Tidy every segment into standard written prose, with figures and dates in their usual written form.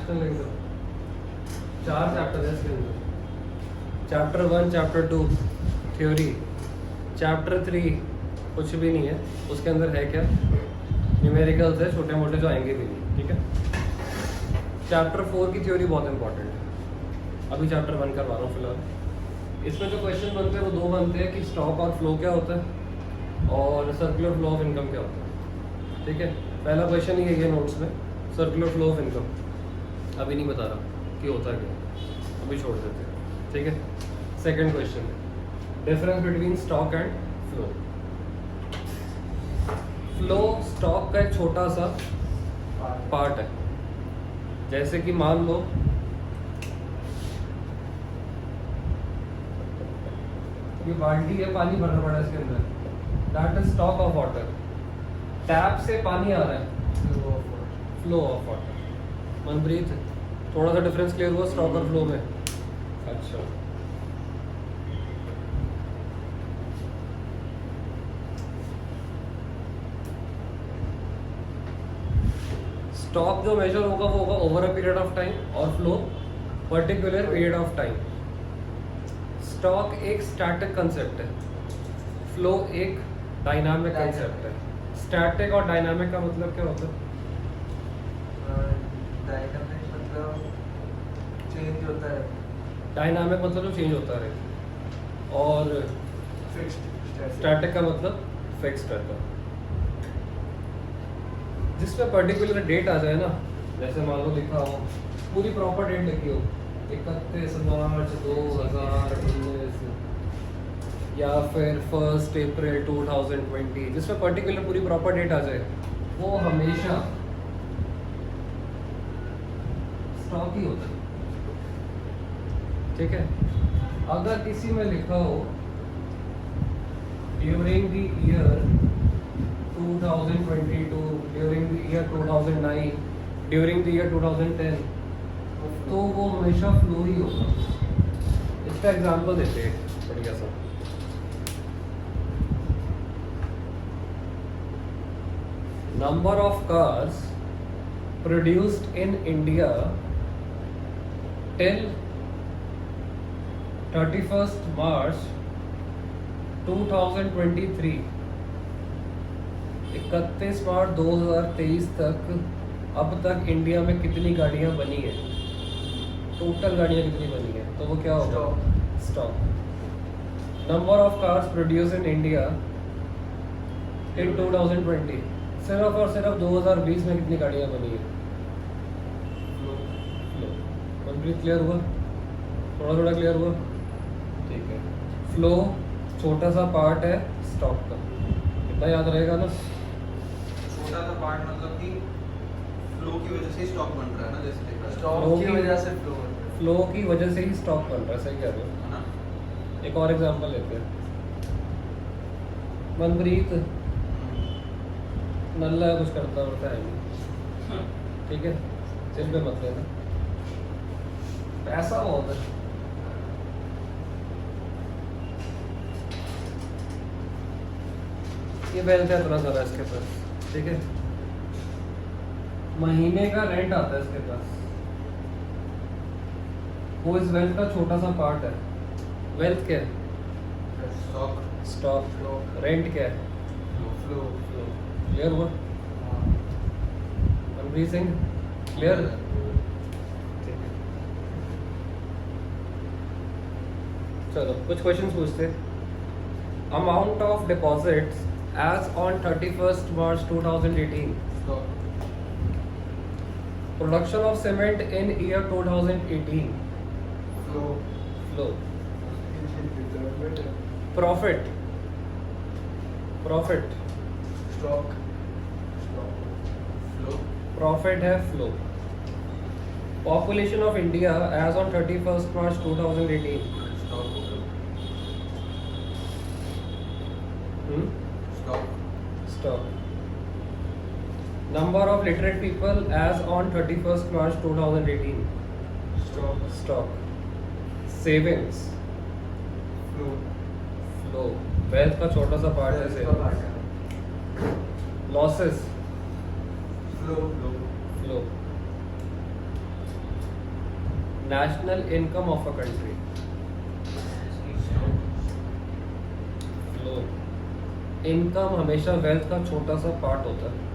Question लिख दो। 4 chapter है इसके अंदर। चैप्टर 1, चैप्टर 2 थ्योरी, चैप्टर 3 कुछ भी नहीं है, उसके अंदर है क्या, न्यूमेरिकल्स है छोटे मोटे जो आएंगे भी नहीं, ठीक है। चैप्टर 4 की थ्योरी बहुत इंपॉर्टेंट है, अभी चैप्टर 1 करवा रहा हूँ फिलहाल। इसमें जो क्वेश्चन बनते हैं वो 2 बनते हैं कि स्टॉक और फ्लो क्या होता है और सर्कुलर फ्लो ऑफ इनकम क्या होता है, ठीक है। पहला क्वेश्चन ही है नोट्स में, सर्कुलर फ्लो ऑफ इनकम। अभी नहीं बता रहा कि होता क्या, अभी छोड़ देते हैं, ठीक है। Second question, difference between stock and flow. Flow stock का एक छोटा सा पार्ट है। जैसे कि मान लो ये बाल्टी है, पानी भरना पड़ा है इसके अंदर, that is stock of water. Tap से पानी आ रहा है, फ्लो ऑफ वाटर। मनप्रीत, थोड़ा सा डिफरेंस क्लियर हुआ स्टॉक और फ्लो में? अच्छा, स्टॉक जो मेजर होगा वो होगा over a period of time और flow particular period of time. Stock एक स्टैटिक कंसेप्ट है, फ्लो एक डायनामिक कंसेप्ट है। स्टैटिक और डायनामिक का मतलब क्या होता है? डायनामिक मतलब चेंज होता है, डायनामिक मतलब जो चेंज होता है, और स्टैटिक का मतलब फिक्स्ड रहता है। जिसमें पर्टिकुलर डेट आ जाए ना, जैसे मान लो लिखा हो, पूरी प्रॉपर डेट लिखी हो 31 मार्च 2019 या फिर 1 अप्रैल 2020, जिसमें पर्टिकुलर पूरी प्रॉपर डेट आ जाए, वो हमेशा स्टॉक ही होता है, ठीक है। अगर किसी में लिखा हो during the year 2022, during the year 2009, during the year 2010, तो वो हमेशा फ्लो ही होगा। इसका एग्जांपल देते हैं बढ़िया सा। Number of cars produced in India till 31st March 2023, 31 मार्च 2023 तक अब तक इंडिया में कितनी गाड़ियां बनी है, टोटल गाड़ियां कितनी बनी है, तो वो क्या होगा? Stock. Number of cars produce in India in 2020, सिर्फ और सिर्फ 2020 में कितनी गाड़ियां बनी है? कंप्लीट क्लियर हुआ? थोड़ा थोड़ा क्लियर हुआ, ठीक है। फ्लो छोटा सा पार्ट है स्टॉक का, कितना याद रहेगा ना? छोटा सा पार्ट मतलब कि फ्लो की वजह से स्टॉक बन रहा है ना, जैसे देखा स्टॉक की वजह से फ्लो की वजह से ही स्टॉक बन रहा है, सही कह रहे हो। है ना। एक और एग्जांपल लेते हैं। मनप्रीत नल्ला कुछ करता होता है नहीं, ठीक है, दिल पे मत लेना, पैसा बहुत है। ये वेल्थ है थोड़ा सा इसके पास, ठीक है, महीने का रेंट आता है इसके पास, वो इस वेल्थ का छोटा सा पार्ट है। वेल्थ क्या है? Stock, stock. रेंट क्या है? फ्लो क्लियर हुआ? मनप्रीत सिंह क्लियर? ठीक है, चलो कुछ क्वेश्चंस पूछते हैं। Amount of deposits as on 31st March 2018, production of cement in year 2018, flow, profit, stock flow, profit है flow. Population of India as on 31st March 2018, stock, stock. Number of literate people as on 31st March 2018, stock. Savings, flow, wealth का छोटा सा part है savings. Losses, flow flow. National income of a country. Flow, income हमेशा wealth का छोटा सा part होता है।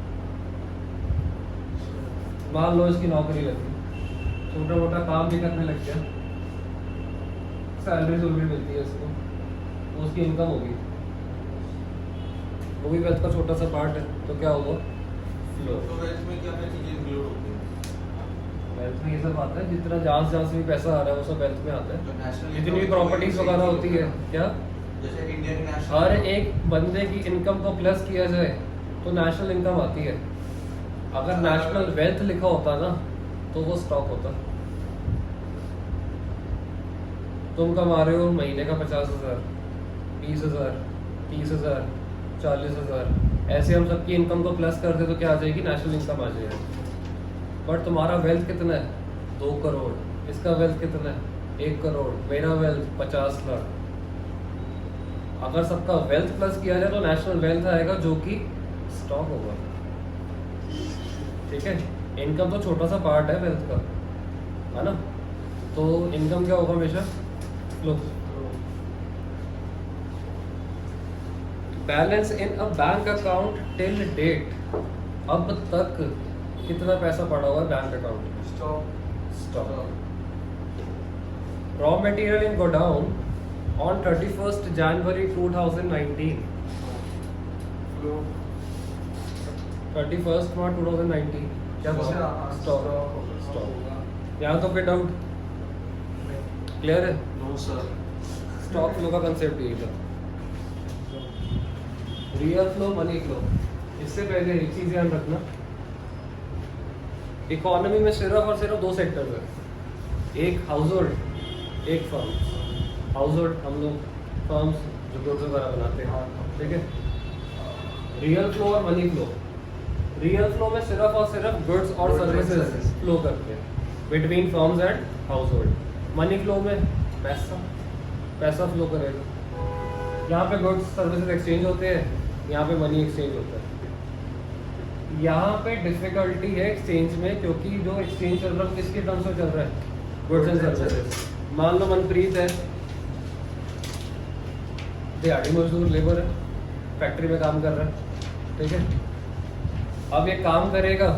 मान लो इसकी नौकरी लगी, छोटा मोटा काम भी करने लग गया, सैलरी सुलरी मिलती है इसको, तो उसकी इनकम होगी, वो भी वेल्थ का छोटा सा पार्ट है, तो क्या होगा? फ्लो। तो वेल्थ में क्या क्या चीजें इंक्लूड होती हैं? वेल्थ में ये सब आता है, जितना जहाँ से भी पैसा आ रहा है वो सब वेल्थ में आता तो है। नेशनल जितनी भी प्रॉपर्टीज वगैरह होती है, क्या जैसे इंडिया की नेशनल हर एक बंदे की इनकम को प्लस किया जाए तो नेशनल इनकम आती है। अगर नेशनल वेल्थ लिखा होता ना तो वो स्टॉक होता। तुम कमा रहे हो महीने का 50,000, 20,000, 30,000, 40,000, ऐसे हम सबकी इनकम को प्लस कर दे तो क्या आ जाएगी? नेशनल इनकम आ जाएगी। बट तुम्हारा वेल्थ कितना है? 2 करोड़। इसका वेल्थ कितना है? 1 करोड़। मेरा वेल्थ 50 लाख। अगर सबका वेल्थ प्लस किया जाए तो नेशनल वेल्थ आएगा, जो कि स्टॉक होगा। ठीक है, इनकम तो छोटा सा पार्ट है वेल्थ का, है ना? तो इनकम क्या होगा हमेशा? लो, balance in a bank account till date, अब तक कितना पैसा पड़ा हुआ है बैंक अकाउंट में? Stock. Raw material in godown on 31st January 2019, 31st March 2019 क्या हुआ? स्टॉक। यहाँ तो कोई डाउट? क्लियर है? No sir. स्टॉक फ्लो का कंसेप्ट यही था। Real flow, money flow. इससे पहले एक चीज ध्यान रखना, इकोनॉमी में सिर्फ और सिर्फ 2 सेक्टर है, एक हाउस होल्ड, एक फर्म। हाउस होल्ड हम लोग, फर्म्स जो गुड्स वगैरह बनाते हैं, ठीक है? रियल फ्लो और मनी फ्लो। रियल फ्लो में सिर्फ और सिर्फ गुड्स और सर्विसेज फ्लो करते हैं between firms and house hold. Money flow में पैसा फ्लो करेगा। यहाँ पे गुड्स सर्विसेज एक्सचेंज होते हैं, यहाँ पे मनी एक्सचेंज होता है। यहाँ पे डिफिकल्टी है एक्सचेंज में, क्योंकि जो एक्सचेंज चल रहा है किसके टर्म्स में चल रहा है? Goods and services. मान लो मनप्रीत है, दिहाड़ी मजदूर लेबर है, फैक्ट्री में काम कर रहा है, ठीक है? अब ये काम करेगा,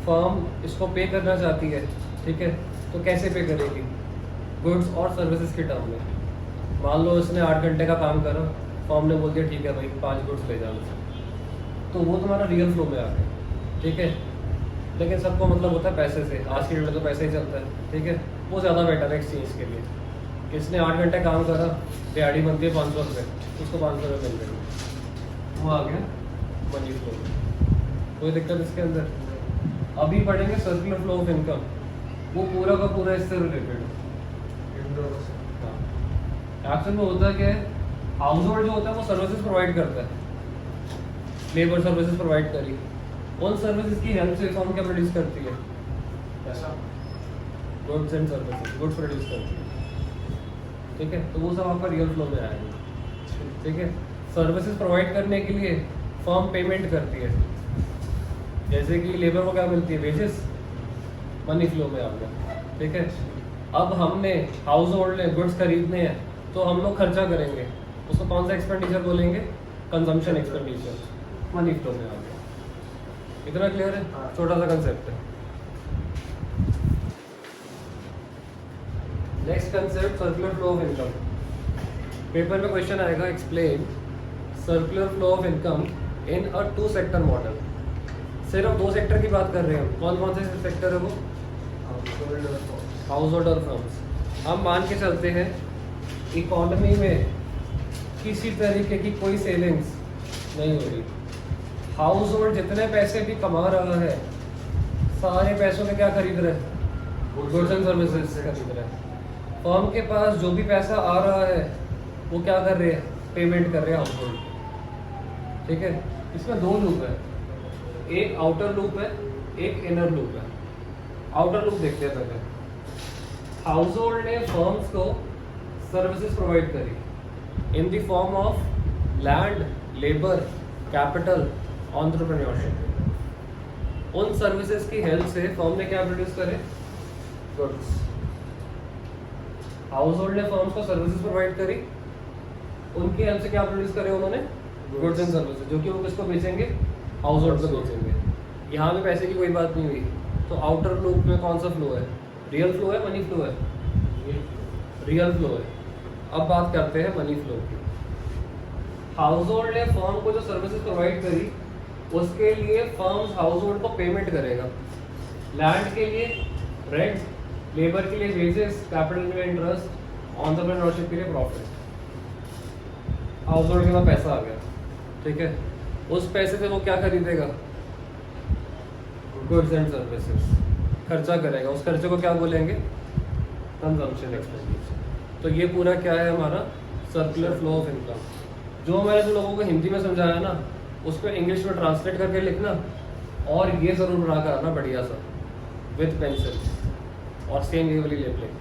फर्म इसको पे करना चाहती है, ठीक है? तो कैसे पे करेगी? गुड्स और सर्विसेज के टर्म में। मान लो इसने 8 घंटे का काम करा, फर्म ने बोल दिया ठीक है भाई 5 गुड्स ले जाओ, तो वो तुम्हारा रियल फ्लो में आ गया, ठीक है? लेकिन सबको मतलब होता है पैसे से, आज की डेट में तो पैसे ही चलता है, ठीक है? वो ज़्यादा बेटर है एक्सचेंज के लिए। इसने 8 घंटे काम करा, दिहाड़ी बनती है 500 रुपये, उसको 500 रुपये मिल जाएंगे, वो आ गया मनी फ्लो। कोई दिक्कत इसके अंदर? अभी पढ़ेंगे सर्कुलर फ्लो ऑफ इनकम, वो पूरा का पूरा इससे रिलेटेड है। एक्चुअल में होता क्या है, हाउस होल्ड जो होता है वो सर्विसेज प्रोवाइड करता है, लेबर सर्विसेज प्रोवाइड करी, उन सर्विसेज की हेल्प से फर्म क्या प्रोड्यूस करती है? पैसा। Goods and services, goods produce करती है, ठीक है? तो वो सब आपका रियल फ्लो में आएगा, ठीक है? सर्विसेज प्रोवाइड करने के लिए फर्म पेमेंट करती है, जैसे कि लेबर को क्या मिलती है? वेजेस, मनी फ्लो में आ गया, ठीक है? अब हमने हाउस होल्ड ने गुड्स खरीदने हैं तो हम लोग खर्चा करेंगे, उसको कौन सा एक्सपेंडिचर बोलेंगे? कंजम्पशन एक्सपेंडिचर, मनी फ्लो में आ गया। इतना क्लियर है? छोटा सा कंसेप्ट है। Next concept, circular flow of income. Paper में क्वेश्चन आएगा, explain circular flow of income in a 2 sector model. सिर्फ 2 सेक्टर की बात कर रहे हैं हम। कौन कौन से सेक्टर है वो? हाउस होल्ड और फर्म्स। हम मान के चलते हैं इकोनॉमी में किसी तरीके की कोई सेविंग्स नहीं हो रही, हाउस होल्ड जितने पैसे भी कमा रहा है सारे पैसों में क्या खरीद रहे हैं? गुड्स एंड सर्विसेज खरीद रहे हैं। फर्म के पास जो भी पैसा आ रहा है वो क्या कर रहे हैं? पेमेंट कर रहे हैं हाउस होल्ड, ठीक है? इसमें 2 लूप है, एक आउटर लूप है, एक इनर लूप है। आउटर लूप देखते हैं पहले। हाउस होल्ड ने फर्म्स को सर्विसेज प्रोवाइड करी in the form of land, labour, capital, entrepreneurship. उन सर्विसेज की हेल्प से फर्म ने क्या प्रोड्यूस करे? गुड्स। हाउस होल्ड ने फर्म्स को सर्विसेज प्रोवाइड करी, उनकी हेल्प से क्या प्रोड्यूस करे उन्होंने, गुड्स एंड सर्विसेज, जो कि वो किसको बेचेंगे, हाउस होल्ड को बेचेंगे। यहाँ पे पैसे की कोई बात नहीं हुई, तो आउटर लूप में कौन सा फ्लो है, रियल फ्लो है, मनी फ्लो है, रियल फ्लो है। अब बात करते हैं मनी फ्लो की। हाउस होल्ड ने फर्म को जो सर्विसेज प्रोवाइड करी, उसके लिए फर्म्स हाउस होल्ड को पेमेंट करेगा। लैंड के लिए रेंट, लेबर के लिए वेजेस, कैपिटल के लिए इंटरेस्ट, एंटरप्रेन्योरशिप के लिए प्रॉफिट। हाउस होल्ड के पास पैसा आ गया, ठीक है, उस पैसे से वो क्या खरीदेगा, गुड्स एंड सर्विसेज, खर्चा करेगा। उस खर्चे को क्या बोलेंगे, कंजम्पशन एक्सपेंडिचर। तो ये पूरा क्या है हमारा सर्कुलर फ्लो ऑफ इनकम। जो मैंने जो लोगों को हिंदी में समझाया ना, उसको इंग्लिश में ट्रांसलेट करके लिखना, और ये ज़रूर बना कर आना बढ़िया सा विद पेंसिल, और सेम ये वाली लेबलिंग,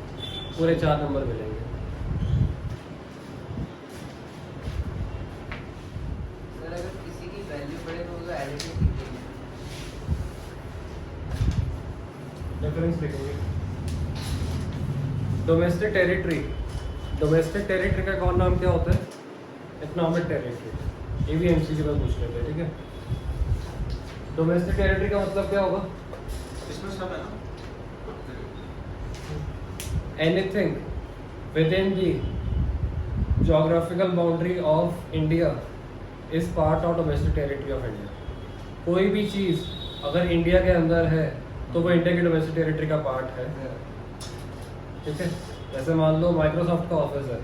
पूरे 4 नंबर मिलेंगे। सर अगर किसी की वैल्यू बढ़े तो उसका एडिटिव लिखेंगे। डिफरेंस लिखेंगे। डोमेस्टिक टेरिटरी, डोमेस्टिक टेरिटरी का कौन नाम क्या होता है, इकोनॉमिक टेरिटरी। ये भी एमसीक्यू में पूछ लेते हैं, ठीक है। डोमेस्टिक टेरिटरी का मतलब क्या होगा, इसमें सब है ना, anything within the geographical boundary of India is part of domestic territory of India। कोई भी चीज़ अगर इंडिया के अंदर है तो वो इंडिया की डोमेस्टिक टेरिटरी का पार्ट है, ठीक है। जैसे मान लो माइक्रोसॉफ्ट का ऑफिस है,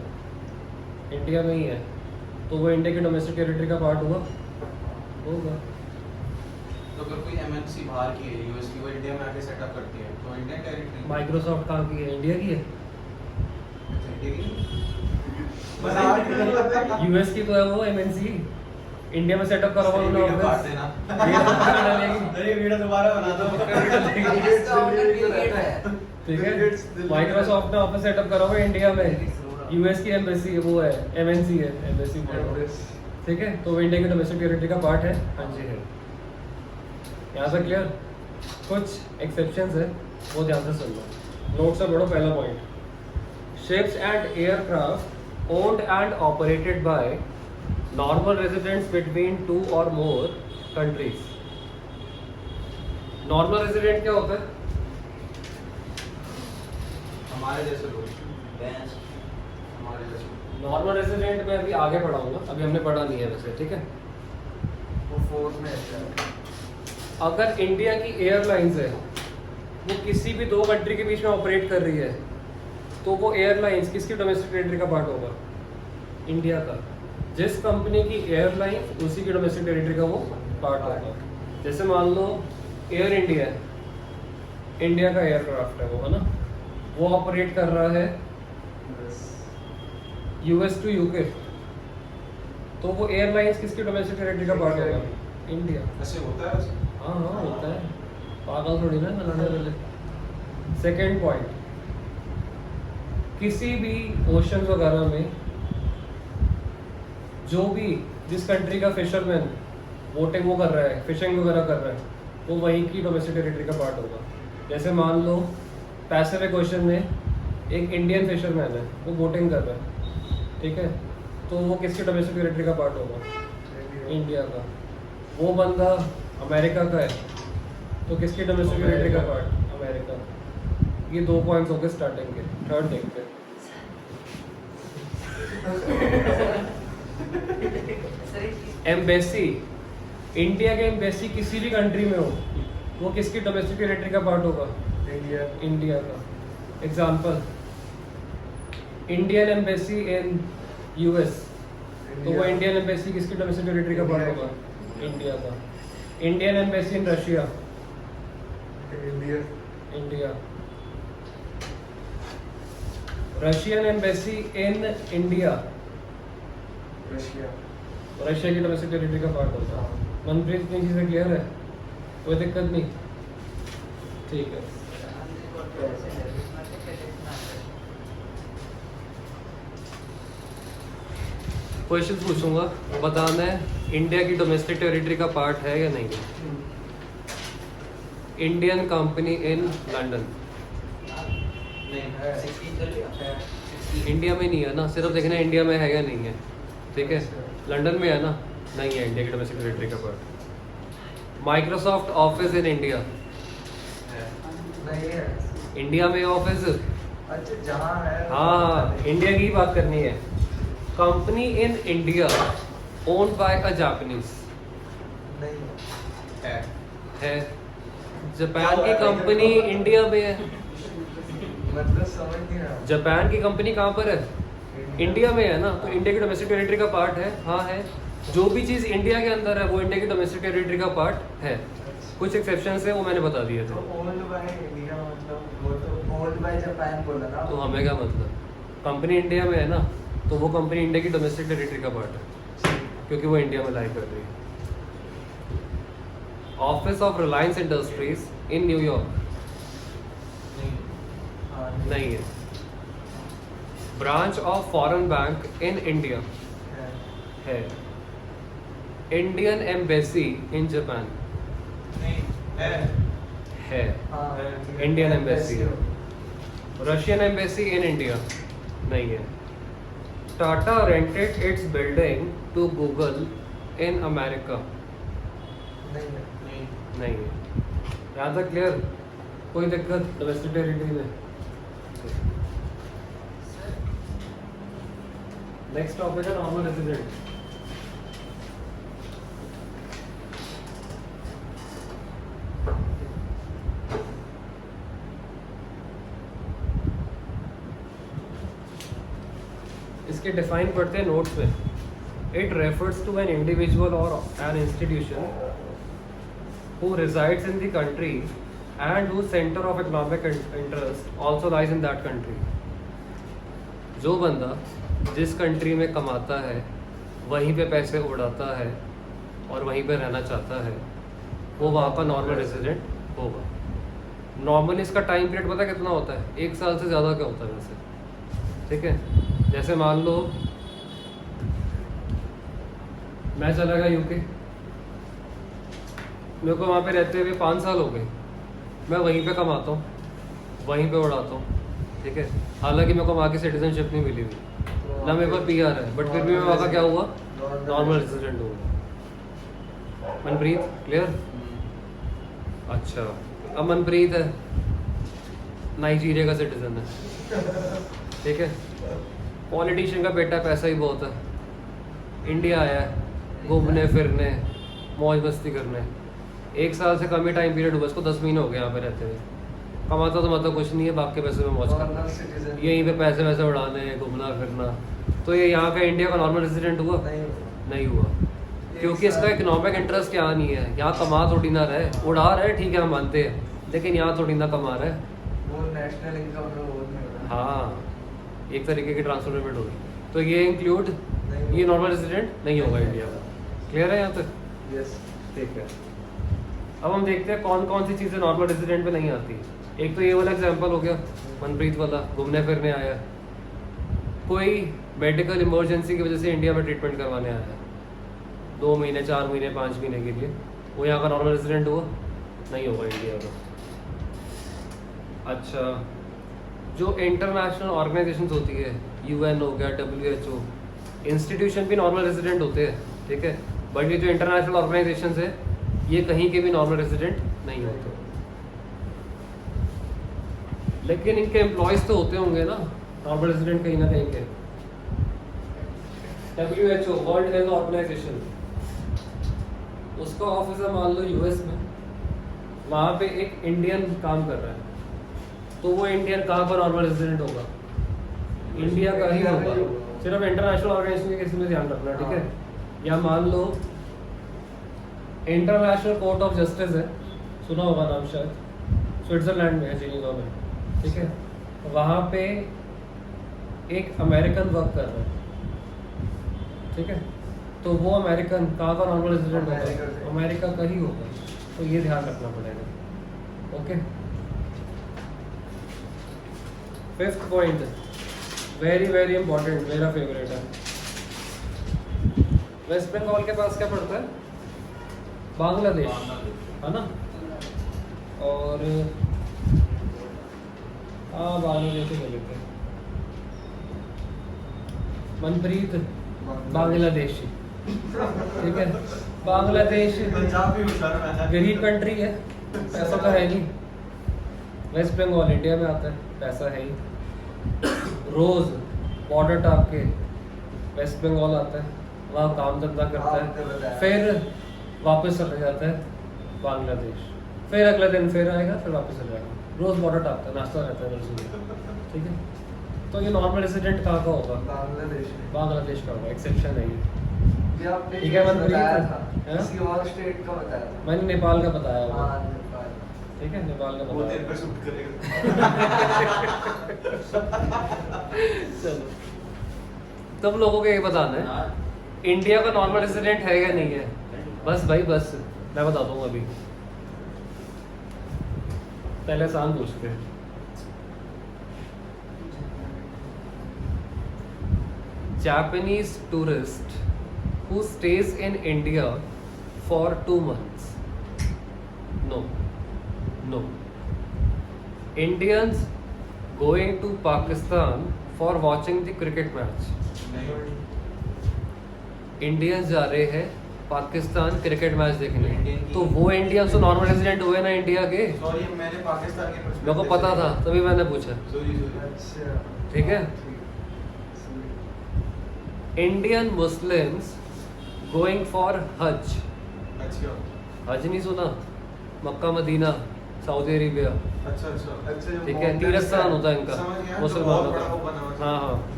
इंडिया में ही है, तो वो इंडिया की डोमेस्टिक टेरिटरी का पार्ट होगा। तो अगर कोई एमएनसी बाहर की है, यूएस की, वो इंडिया में आके सेटअप करती है, तो इंडियन टेरिटरी। माइक्रोसॉफ्ट कहाँ की है, इंडिया की है। यूएस की तो है वो एमएनसी, इंडिया में सेटअप करा हुआ उन्होंने ऑफिस। अरे वीडियो दोबारा बना दो। ठीक है, माइक्रोसॉफ्ट ने ऑफिस सेटअप करा हुआ है इंडिया में, यूएस की एम्बेसी वो है, एमएनसी है, एम्बेसी, ठीक है। तो वो इंडिया की डोमेस्टिक टेरिटरी का पार्ट है, हाँ जी है। यहाँ से क्लियर। कुछ एक्सेप्शंस है, वो ध्यान से सुनना। नोट से पढ़ो पहला point, ships and aircraft owned and operated by normal residents between 2 और मोर कंट्रीज। नॉर्मल रेजिडेंट क्या होता है, हमारे जैसे लोग, हमारे जैसे। नॉर्मल रेजिडेंट में अभी आगे पढ़ाऊंगा, अभी हमने पढ़ा नहीं है वैसे, ठीक है। वो 4 में है। अगर इंडिया की एयरलाइंस है, वो किसी भी 2 कंट्री के बीच में ऑपरेट कर रही है, तो वो एयरलाइंस किसकी डोमेस्टिक टेरिटरी का पार्ट होगा, इंडिया का। जिस कंपनी की एयरलाइन, उसी की डोमेस्टिक टेरिटरी का वो पार्ट होगा। जैसे मान लो एयर इंडिया है, इंडिया का एयरक्राफ्ट है वो, है ना, वो ऑपरेट कर रहा है यूएस टू यूके, तो वो एयरलाइंस किसकी डोमेस्टिक टेरिटरी का पार्ट होगा, इंडिया। ऐसे होता है वैसे। हाँ हाँ होता है, पागल थोड़ी ना बनाने वाले। सेकेंड पॉइंट, किसी भी ओशन वगैरह में जो भी जिस कंट्री का फिशरमैन बोटिंग वो कर रहा है, फिशिंग वगैरह कर रहा है, वो वहीं की डोमेस्टिक टेरिटरी का पार्ट होगा। जैसे मान लो पैसिफिक ओशन में एक इंडियन फिशरमैन है, वो बोटिंग कर रहा है, ठीक है, तो वो किसकी डोमेस्टिक टेरिटरी का पार्ट होगा, इंडिया का। वो बंदा अमेरिका का है, तो किसकी डोमेस्टिक टेरिटरी का पार्ट, अमेरिका। ये 2 पॉइंट्स हो गए स्टार्टिंग के। थर्ड देखते हैं, एम्बेसी, इंडिया के एम्बेसी किसी भी कंट्री में हो, वो किसकी डोमेस्टिक टेरिटरी का पार्ट होगा, इंडिया का। Example, Indian embassy in US, तो वो इंडियन एम्बेसी किसकी डोमेस्टिक टेरिटरी का पार्ट होगा, इंडिया का। Indian embassy in Russia, India. Russian embassy in India, Russia की डोमेस्टिक टेरिटरी का पार्ट होता है। मनप्रीत, इतनी चीज़ें क्लियर है, कोई दिक्कत नहीं, ठीक है। क्वेश्चन पूछूंगा, बताना है इंडिया की डोमेस्टिक टेरिटरी का पार्ट है या नहीं है। इंडियन कंपनी इन लंदन, नहीं है। 16 चलेगा। इंडिया में नहीं है ना, सिर्फ देखना इंडिया में है या नहीं है, ठीक है। लंदन में है ना, नहीं है इंडिया की डोमेस्टिक टेरिटरी का part. Microsoft office in India, नहीं है। इंडिया में ऑफिस, अच्छा जहाँ है। हाँ इंडिया की बात करनी है। Company in India owned by a Japanese, नहीं है है। जापान की कंपनी इंडिया में है, मतलब समझ नहीं रहा। जापान की कंपनी कहाँ पर है? इंडिया में है ना, तो इंडिया की डोमेस्टिक टेरिटरी का पार्ट है, हाँ है। जो भी चीज़ इंडिया के अंदर है वो इंडिया की डोमेस्टिक टेरिटरी का पार्ट है। कुछ एक्सेप्शंस है वो मैंने बता दिए तो थे। ओन्ड बाय इंडिया मतलब वो तो ओन्ड बाय जापान बोला ना। तो हमें क्या मतलब, कंपनी इंडिया में है ना, तो वो कंपनी इंडिया की डोमेस्टिक टेरिटरी का पार्ट है, क्योंकि वो इंडिया में लाई कर रही है। Office of Reliance industries in New York, हाँ, नहीं है। Branch of foreign bank in India, है। है। इंडियन एम्बेसी इन जापान, नहीं है। हाँ, Indian embassy. Russian embassy in India, नहीं है। Tata rented it's building to Google in America, नहीं है। नहीं है। यहाँ तक क्लियर? कोई दिक्कत डोमेस्टिक टेरिटरी में? नेक्स्ट टॉपिक है नॉर्मल रेजिडेंट। इसके डिफाइन पढ़ते हैं नोट्स में। It refers to an individual और an institution who resides in the country and whose center of economic interest also lies in that country। जो बंदा जिस कंट्री में कमाता है वहीं पे पैसे उड़ाता है और वहीं पे रहना चाहता है, वो वहाँ का नॉर्मल रेजिडेंट होगा। नॉर्मल इसका टाइम पीरियड पता कितना होता है? 1 साल से ज़्यादा क्या होता है वैसे, ठीक है। जैसे मान लो मैं चला गया यूके, मेरे को वहाँ पे रहते हुए 5 साल हो गए, मैं वहीं पे कमाता हूँ, वहीं पे उड़ाता हूँ, ठीक है। हालांकि मेरे को वहाँ की सिटीजनशिप नहीं मिली हुई, ना मेरे पास PR है, बट फिर भी मैं वहाँ का क्या हुआ? नॉर्मल रेजिडेंट हुआ। मनप्रीत क्लियर? अच्छा, अब मनप्रीत है नाइजीरिया का सिटीजन है, ठीक है। पॉलिटिशियन का बेटा, पैसा ही बहुत है, इंडिया आया है घूमने फिरने मौज मस्ती करने। 1 साल से कम ही टाइम पीरियड हुआ इसको, 10 महीने हो गए यहाँ पे रहते हुए। कमाता तो मतलब कुछ नहीं है, बाप के पैसे में मौज करना, यहीं पे पैसे वैसे उड़ाने, घूमना फिरना। तो ये यहाँ का इंडिया का नॉर्मल रेजिडेंट हुआ? नहीं हुआ, क्योंकि इसका इकोनॉमिक इंटरेस्ट क्या नहीं है, यहाँ कमा थोड़ी ना रहे, उड़ा रहे, ठीक है हम मानते हैं, लेकिन यहाँ थोड़ी ना कमा रहे। वो नेशनल इनकम में वो नहीं हो रहा। हाँ, एक तरीके की ट्रांसफरमेंट होगी, तो ये इंक्लूड, ये नॉर्मल रेजिडेंट नहीं होगा इंडिया का। क्लियर है यहाँ तक? यस। ठीक है। अब हम देखते हैं कौन कौन सी चीज़ें नॉर्मल रेजिडेंट पे नहीं आती। एक तो ये वाला एग्जांपल हो गया, मनप्रीत वाला, घूमने फिरने आया, कोई मेडिकल इमरजेंसी की वजह से इंडिया में ट्रीटमेंट करवाने आया है 2 महीने 4 महीने 5 महीने के लिए, वो यहाँ का नॉर्मल रेजिडेंट हुआ? नहीं होगा इंडिया का। अच्छा, जो इंटरनेशनल ऑर्गेनाइजेशंस होती है, UN हो गया, WHO, इंस्टीट्यूशन भी नॉर्मल रेजिडेंट होते हैं, ठीक है। बट ये जो इंटरनेशनल ऑर्गेनाइजेशंस है ये कहीं के भी नॉर्मल रेजिडेंट नहीं होते, लेकिन इनके एम्प्लॉयज तो होते होंगे ना नॉर्मल रेजिडेंट कहीं ना कहीं के। WHO वर्ल्ड हेल्थ ऑर्गेनाइजेशन, उसका ऑफिस है मान लो US में, वहाँ पे एक इंडियन काम कर रहा है, तो वो इंडियन कहाँ पर नॉर्मल रेजिडेंट होगा? इंडिया का ही होगा। सिर्फ इंटरनेशनल ऑर्गेनाइजेशन के केस में ध्यान रखना, ठीक है। या मान लो इंटरनेशनल कोर्ट ऑफ जस्टिस है, सुना होगा नाम शायद, स्विट्जरलैंड में है, जिनेवा में, ठीक है। वहाँ पे एक अमेरिकन वर्क कर रहा है, ठीक है। तो वो अमेरिकन कहाँ का नॉर्मल रेजिडेंट होगा? अमेरिका का ही होगा, तो ये ध्यान रखना पड़ेगा, okay. 5th point, very very important, मेरा फेवरेट है। वेस्ट बंगाल के पास क्या पड़ता है? बांग्लादेश, है ना। और हाँ, बांग्लादेश ही लेते हैं। मनप्रीत बांग्लादेशी, ठीक है। बांग्लादेश पंजाब भी होशियार है। गरीब कंट्री है, पैसा तो है नहीं। वेस्ट बंगाल इंडिया में आता है, पैसा है ही। रोज बॉर्डर टाप के वेस्ट बंगाल आता है, वहाँ काम धंधा करता है, फिर वापस चला जाता है बांग्लादेश, फिर अगले दिन फिर आएगा, फिर वापस चला जाएगा। रोज बॉर्डर टापता है, नाश्ता रहता है रोज, ठीक है। तो ये नॉर्मल रेसिडेंट कहाँ का होगा? बांग्लादेश में। बांग्लादेश का होगा, एक्सेप्शन है ये। ये आपने ठीक है, मनप्रीत बताया है? था, किसी और स्टेट का बताया था। मैंने नेपाल का बताया होगा, हाँ, नेपाल। ठीक है, नेपाल का वो बताया तेरे पे होगा। शूट करेगा। चलो, तुम लोगों को ये बताना है इंडिया का नॉर्मल रेसिडेंट है या नहीं है। बस भाई बस, मैं बता दूंगा अभी। पहले आसान पूछते हैं। Japanese tourist who stays in India for 2 months. No. No. Indians going to Pakistan for watching the cricket match. नहीं, इंडियंस जा रहे हैं पाकिस्तान क्रिकेट मैच देखने, Indian की- तो वो इंडियंस तो नॉर्मल रेजिडेंट हुए ना इंडिया के। सॉरी मैंने पाकिस्तान के मेरे को पता था, तभी मैंने पूछा, सॉरी अच्छा। ठीक है। ठीक। इंडियन मुस्लिम्स गोइंग फॉर हज। अच्छा हज नहीं सुना? मक्का मदीना सऊदी अरेबिया, अच्छा अच्छा अच्छा, जो ठीक है, mountains तीर्थ स्थान का- होता है इनका समझ गया, जो मुसलमानों बहुत बड़ा वो का। बना हुआ है। हाँ हाँ,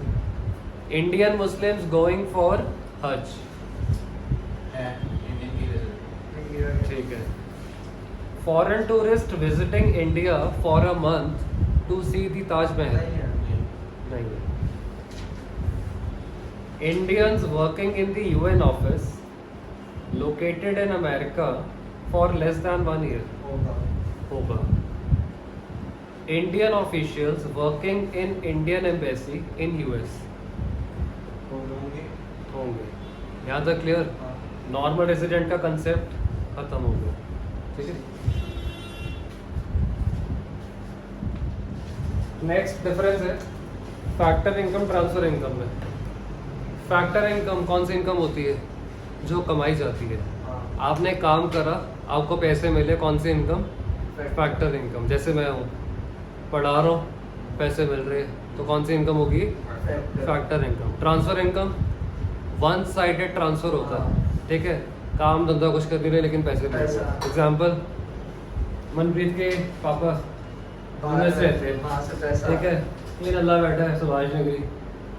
इंडियन मुस्लिम्स गोइंग फॉर हज, है इंडियन की रेसिडेंट। इंडिया के- ठीक है। Foreign tourist visiting India for a month to see the Taj Mahal. नहीं है। नहीं है। Indians working in the UN office located in America for less than 1 year होगा। होगा। Indian officials working in Indian embassy in US होंगे। होंगे। यहाँ तक क्लियर? हाँ। नॉर्मल रेजिडेंट का कंसेप्ट खत्म हो गया, ठीक है। नेक्स्ट डिफरेंस है फैक्टर इनकम ट्रांसफर इनकम में। फैक्टर इनकम कौन सी इनकम होती है? जो कमाई जाती है। हाँ। आपने काम करा, आपको पैसे मिले, कौन सी इनकम? Factor income. जैसे मैं हूँ, पढ़ा रहा हूँ, पैसे मिल रहे हैं, तो कौन सी इनकम होगी? Factor income. Transfer income one sided transfer होता है, ठीक है। काम धंधा कुछ कर नहीं रहे लेकिन पैसे मिल रहे हैं। एग्जाम्पल, मनप्रीत के पापा यूएस रहते हैं, वहाँ से पैसा। ठीक है। ये अल्लाह बैठा है सुभाष नगरी,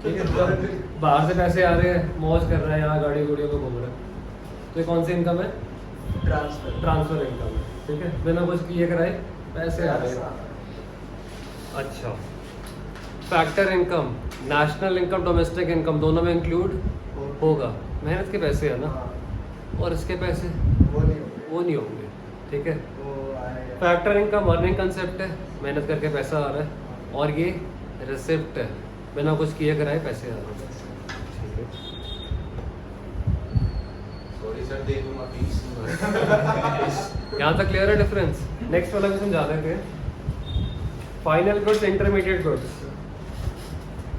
ठीक है। बाहर से पैसे आ रहे हैं, मौज कर रहे हैं, यहाँ गाड़ी गुड़ियों पे घूम रहे हैं, तो ये कौन सी इनकम है? ट्रांसफर। ट्रांसफर इनकम है, ठीक है। बिना कुछ किए कराए पैसे आ रहे हैं। अच्छा, factor income national income domestic income दोनों में इंक्लूड होगा। मेहनत के पैसे है ना, हाँ, और इसके पैसे वो नहीं होंगे। वो नहीं होंगे, ठीक है। वो आएगा। फैक्टर इनकम अर्निंग कंसेप्ट है, मेहनत करके पैसा आ रहा है, और ये रिसिप्ट है, बिना कुछ किए कराए पैसे आ रहे हैं, ठीक है। सॉरी सर, दे दूंगा फीस। यहाँ तक क्लियर है डिफरेंस? नेक्स्ट वाला भी समझा देते हैं। Final goods, intermediate goods.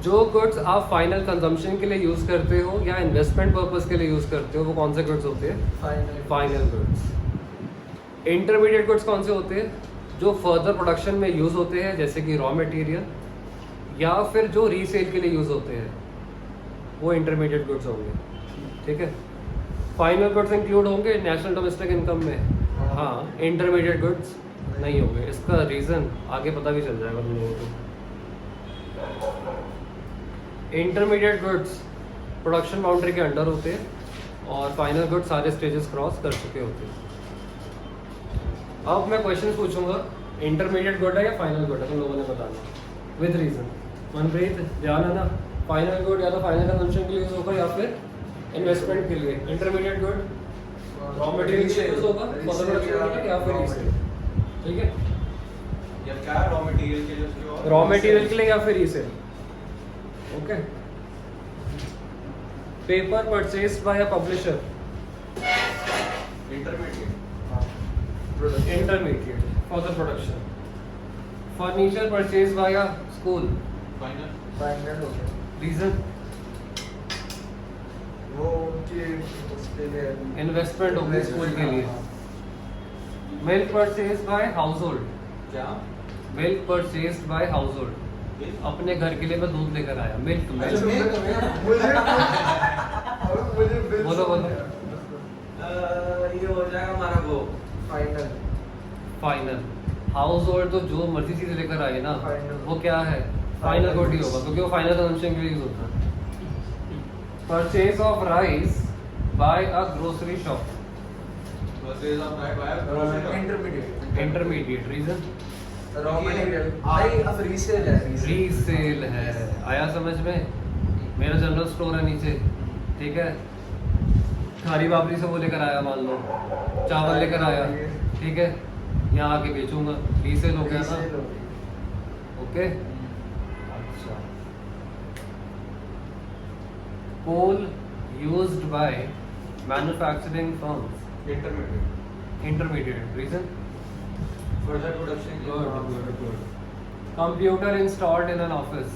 जो गुड्स आप फाइनल कंजम्पशन के लिए यूज करते हो या इन्वेस्टमेंट पर्पस के लिए यूज करते हो, वो कौन से गुड्स होते हैं? Final. Final goods. Intermediate goods कौन से होते हैं? जो फर्दर प्रोडक्शन में यूज होते हैं, जैसे कि रॉ मटेरियल, या फिर जो रीसेल के लिए यूज होते हैं, वो इंटरमीडिएट गुड्स होंगे, ठीक है। फाइनल गुड्स इंक्लूड होंगे नेशनल डोमेस्टिक इनकम में, हाँ। इंटरमीडिएट गुड्स नहीं होंगे। इसका रीजन आगे पता भी चल जाएगा तुम लोगों को। इंटरमीडिएट गुड्स प्रोडक्शन बाउंड्री के अंडर होते हैं, और फाइनल गुड्स सारे स्टेजेस क्रॉस कर चुके होते हैं। अब मैं क्वेश्चन पूछूंगा, इंटरमीडिएट गुड है या फाइनल गुड है, तुम लोगों ने बताना विद रीजन। मनप्रीत ध्यान है ना, फाइनल गुड या तो फाइनल कंजम्पशन के लिए यूज होगा या फिर इन्वेस्टमेंट के लिए। इंटरमीडिएट गुड रॉ मटेरियल के लिए यूज होगा, फर्दर प्रोडक्शन के लिए, या फिर रीसेल, ठीक है। या क्या रॉ मटेरियल के लिए उसके और रॉ मटेरियल के लिए या फिर resale, okay. Paper purchase by a publisher, intermediate. Intermediate for the production. Furniture purchase by a school, final. Final हो गया। रीजन? कि उसके लिए इन्वेस्टमेंट होगी स्कूल के लिए। Milk purchase by household, क्या milk purchase by household, अपने घर के लिए मैं दूध लेकर आया, मिल्क अच्छा, मिल्क। मुझे बिल बोलो, बोलो। ये हो जाएगा हमारा वो फाइनल। फाइनल। हाउस होल्ड तो जो मर्जी चीज लेकर आए ना, Final। वो क्या है, फाइनल गुड ही होगा, क्योंकि वो फाइनल कंजम्पशन के लिए यूज होता है। Purchase of rice by a grocery shop, purchase of rice by intermediate. Intermediate. Reason raw material नहीं, अब रीसेल है। रीसेल है। आया समझ में? मेरा जनरल स्टोर है नीचे, ठीक है, खारी बाबरी से वो लेकर आया, मान लो चावल लेकर आया, ठीक है, यहाँ आके बेचूंगा, रीसेल हो गया ना। Resale हो गई। ओके। अच्छा, coal used by manufacturing firms, intermediate intermediate. Reason further production good. Computer installed in an office,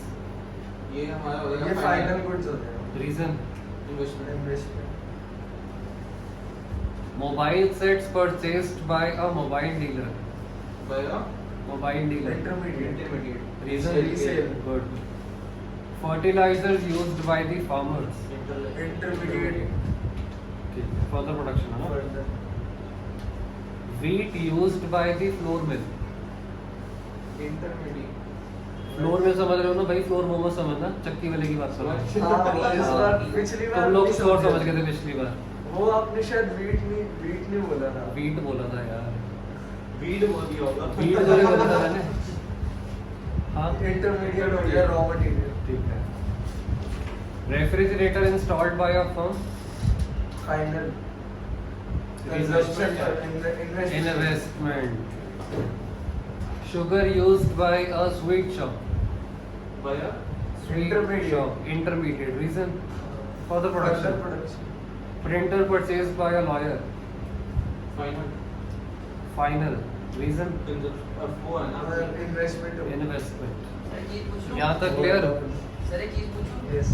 ये हमारा हो ये जाएगा फाइनल गुड्स होते हैं। Reason investment investment. Mobile sets purchased by a mobile dealer, by mobile dealer. Intermediate. Intermediate reason Resale। Good. Fertilisers used by the farmers, intermediate. Further production है ना। Wheat used by the flour mill, intermediate. Flour mill समझ रहे हो ना भाई, floor momos समझना, चक्की वाले की बात करो। हाँ, इस बार पिछली बार तुम लोग नहीं फ्लोर समझे समझ थे। गए थे पिछली बार, वो आपने शायद वीट नहीं बोला था। वीट बोला था यार, वीड बोल दिया होगा वीट तो नहीं बोला था मैंने। हाँ इंटरमीडिएट हो गया रॉ मटेरियल। ठीक है। Refrigerator installed by a firm, final Investment। Investment. Sugar used by a sweet shop, by Intermediate। Intermediate. Reason for the production. Printer purchase by a lawyer, final final. Reason वो है ना investment. Investment. Sir एक चीज पूछूं? यहाँ तक clear? Sir एक चीज पूछूं? यस।